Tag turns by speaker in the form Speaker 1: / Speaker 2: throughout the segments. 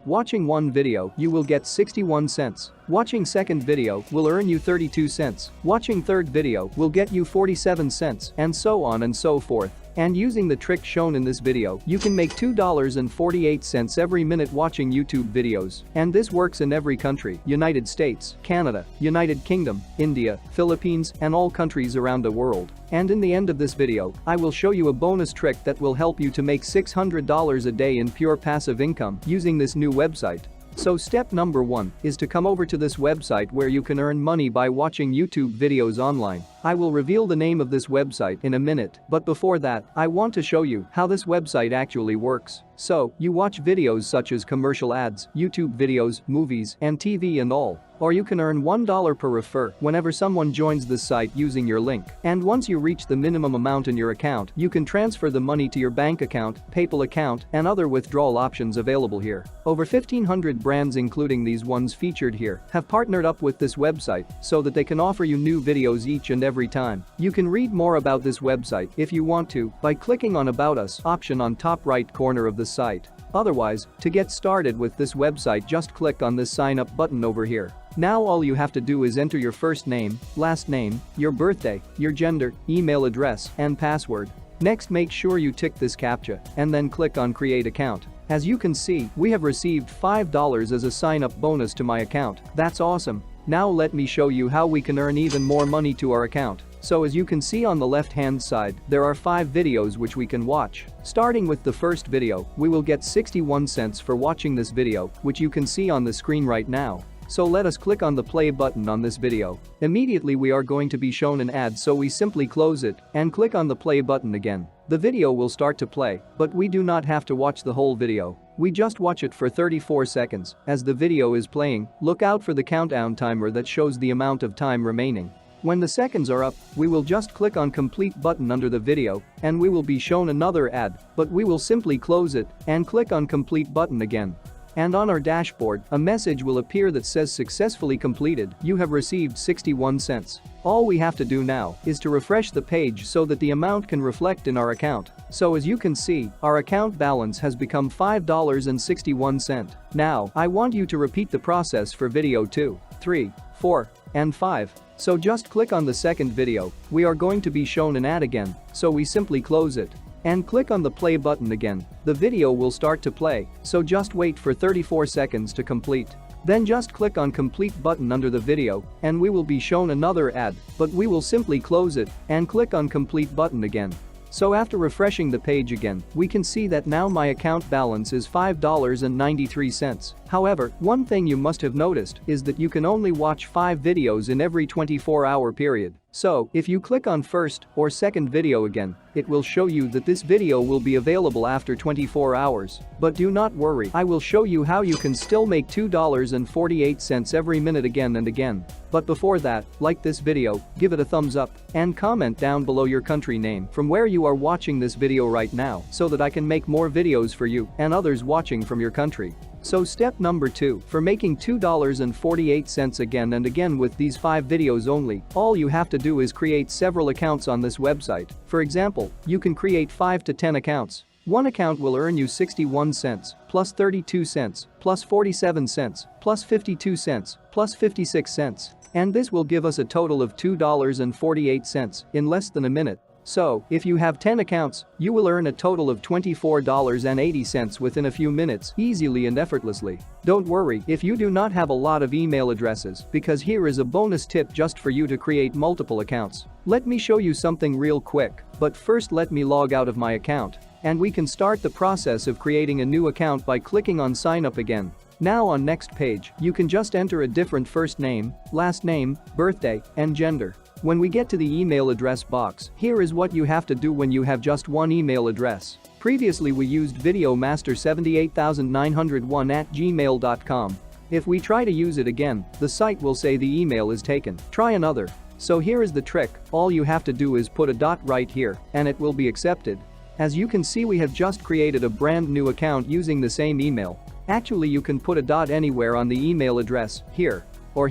Speaker 1: Watching one video, you will get 61 cents. Watching second video will earn you 32 cents. Watching third video will get you 47 cents, and so on and so forth. And using the trick shown in this video, you can make $2.48 every minute watching YouTube videos. And this works in every country: United States, Canada, United Kingdom, India, Philippines, and all countries around the world. And in the end of this video, I will show you a bonus trick that will help you to make $600 a day in pure passive income using this new website. So step number 1 is to come over to this website where you can earn money by watching YouTube videos online. I will reveal the name of this website in a minute, but before that, I want to show you how this website actually works. So, you watch videos such as commercial ads, YouTube videos, movies, and TV and all. Or you can earn $1 per refer whenever someone joins this site using your link. And once you reach the minimum amount in your account, you can transfer the money to your bank account, PayPal account, and other withdrawal options available here. Over 1,500 brands, including these ones featured here, have partnered up with this website so that they can offer you new videos each and every time. You can read more about this website if you want to by clicking on About Us option on top right corner of the site. Otherwise, to get started with this website, just click on this sign up button over here. Now all you have to do is enter your first name, last name, your birthday, your gender, email address, and password. Next, make sure you tick this CAPTCHA and then click on Create Account. As you can see, we have received $5 as a sign-up bonus to my account. That's awesome. Now let me show you how we can earn even more money to our account. So as you can see on the left-hand side, there are 5 videos which we can watch. Starting with the first video, we will get 61 cents for watching this video, which you can see on the screen right now. So let us click on the play button on this video. Immediately we are going to be shown an ad, so we simply close it and click on the play button again. The video will start to play, but we do not have to watch the whole video. We just watch it for 34 seconds. As the video is playing, look out for the countdown timer that shows the amount of time remaining. When the seconds are up, we will just click on Complete button under the video and we will be shown another ad, but we will simply close it and click on Complete button again. And on our dashboard, a message will appear that says successfully completed. You have received 61 cents. All we have to do now is to refresh the page so that the amount can reflect in our account. So as you can see, our account balance has become $5.61. Now, I want you to repeat the process for video 2, 3, 4, and 5. So just click on the second video. We are going to be shown an ad again, so we simply close it and click on the play button again. The video will start to play, so just wait for 34 seconds to complete. Then just click on Complete button under the video and we will be shown another ad, but we will simply close it and click on Complete button again. So after refreshing the page again, we can see that now my account balance is $5.93. However, one thing you must have noticed is that you can only watch 5 videos in every 24-hour period. So, if you click on first or second video again, it will show you that this video will be available after 24 hours. But do not worry, I will show you how you can still make $2.48 every minute again and again. But before that, like this video, give it a thumbs up, and comment down below your country name from where you are watching this video right now so that I can make more videos for you and others watching from your country. So step number 2, for making $2.48 again and again with these 5 videos only, all you have to do is create several accounts on this website. For example, you can create 5 to 10 accounts. One account will earn you 61 cents, plus 32 cents, plus 47 cents, plus 52 cents, plus 56 cents. And this will give us a total of $2.48 in less than a minute. So, if you have 10 accounts, you will earn a total of $24.80 within a few minutes, easily and effortlessly. Don't worry if you do not have a lot of email addresses, because here is a bonus tip just for you to create multiple accounts. Let me show you something real quick, but first let me log out of my account. And we can start the process of creating a new account by clicking on Sign Up again. Now on next page, you can just enter a different first name, last name, birthday, and gender. When we get to the email address box, here is what you have to do when you have just one email address. Previously we used videomaster78901@gmail.com. If we try to use it again, the site will say the email is taken. Try another. So here is the trick, all you have to do is put a dot right here, and it will be accepted. As you can see, we have just created a brand new account using the same email. Actually, you can put a dot anywhere on the email address, here, or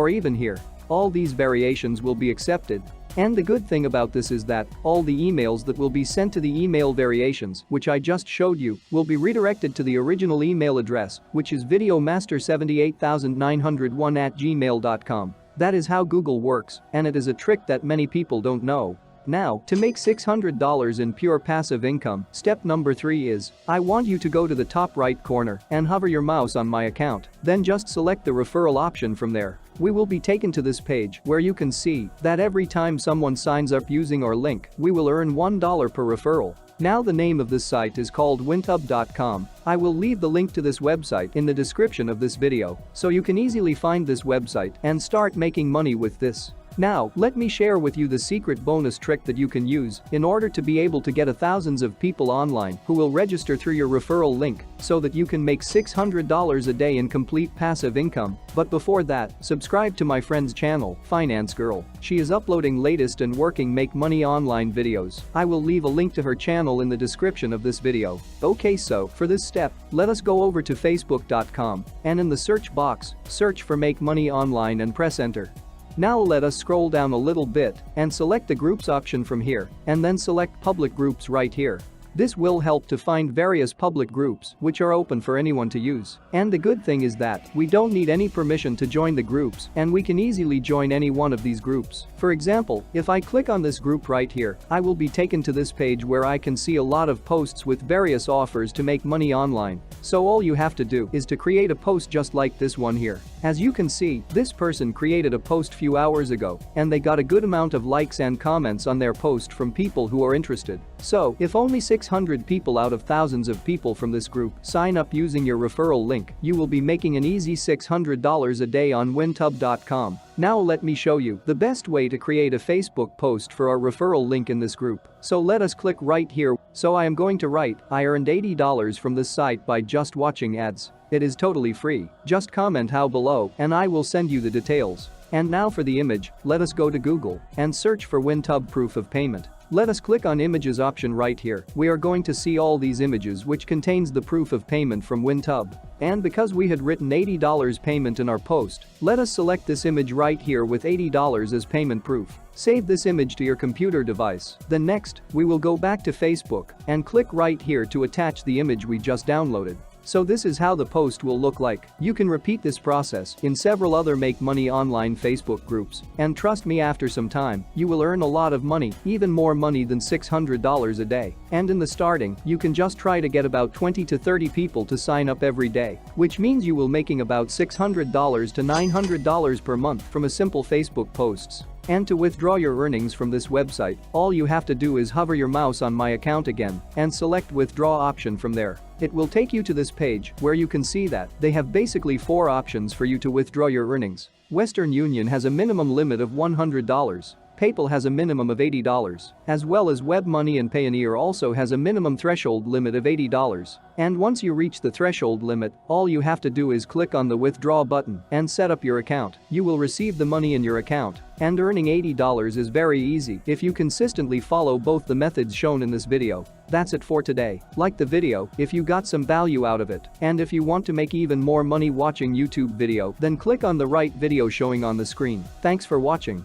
Speaker 1: even here. All these variations will be accepted. And the good thing about this is that all the emails that will be sent to the email variations, which I just showed you, will be redirected to the original email address, which is videomaster78901@gmail.com. That is how Google works, and it is a trick that many people don't know. Now, to make $600 in pure passive income, step number 3 is, I want you to go to the top right corner and hover your mouse on my account, then just select the referral option from there. We will be taken to this page where you can see that every time someone signs up using our link, we will earn $1 per referral. Now the name of this site is called wintub.com. I will leave the link to this website in the description of this video, so you can easily find this website and start making money with this. Now, let me share with you the secret bonus trick that you can use in order to be able to get thousands of people online who will register through your referral link so that you can make $600 a day in complete passive income. But before that, subscribe to my friend's channel, Finance Girl. She is uploading latest and working make money online videos. I will leave a link to her channel in the description of this video. Okay, so for this step, let us go over to facebook.com and in the search box, search for make money online and press enter. Now let us scroll down a little bit and select the groups option from here and then select public groups right here. This will help to find various public groups which are open for anyone to use. And the good thing is that we don't need any permission to join the groups and we can easily join any one of these groups. For example, if I click on this group right here, I will be taken to this page where I can see a lot of posts with various offers to make money online. So all you have to do is to create a post just like this one here. As you can see, this person created a post few hours ago and they got a good amount of likes and comments on their post from people who are interested. So, if only 600 people out of thousands of people from this group sign up using your referral link, you will be making an easy $600 a day on wintub.com. Now let me show you the best way to create a Facebook post for our referral link in this group. So let us click right here. So I am going to write, I earned $80 from this site by just watching ads. It is totally free. Just comment how below and I will send you the details. And now for the image, let us go to Google and search for wintub proof of payment. Let us click on images option right here. We are going to see all these images which contains the proof of payment from wintub. And because we had written $80 payment in our post, let us select this image right here with $80 as payment proof. Save this image to your computer device. Then next, we will go back to Facebook and click right here to attach the image we just downloaded. So this is how the post will look like. You can repeat this process in several other make money online Facebook groups. And trust me, after some time, you will earn a lot of money, even more money than $600 a day. And in the starting, you can just try to get about 20 to 30 people to sign up every day, which means you will making about $600 to $900 per month from a simple Facebook posts. And to withdraw your earnings from this website, all you have to do is hover your mouse on my account again and select withdraw option from there. It will take you to this page where you can see that they have basically 4 options for you to withdraw your earnings. Western Union has a minimum limit of $100. PayPal has a minimum of $80, as well as WebMoney and Payoneer also has a minimum threshold limit of $80. And once you reach the threshold limit, all you have to do is click on the withdraw button and set up your account. You will receive the money in your account. And earning $80 is very easy if you consistently follow both the methods shown in this video. That's it for today. Like the video if you got some value out of it. And if you want to make even more money watching YouTube video, then click on the right video showing on the screen. Thanks for watching.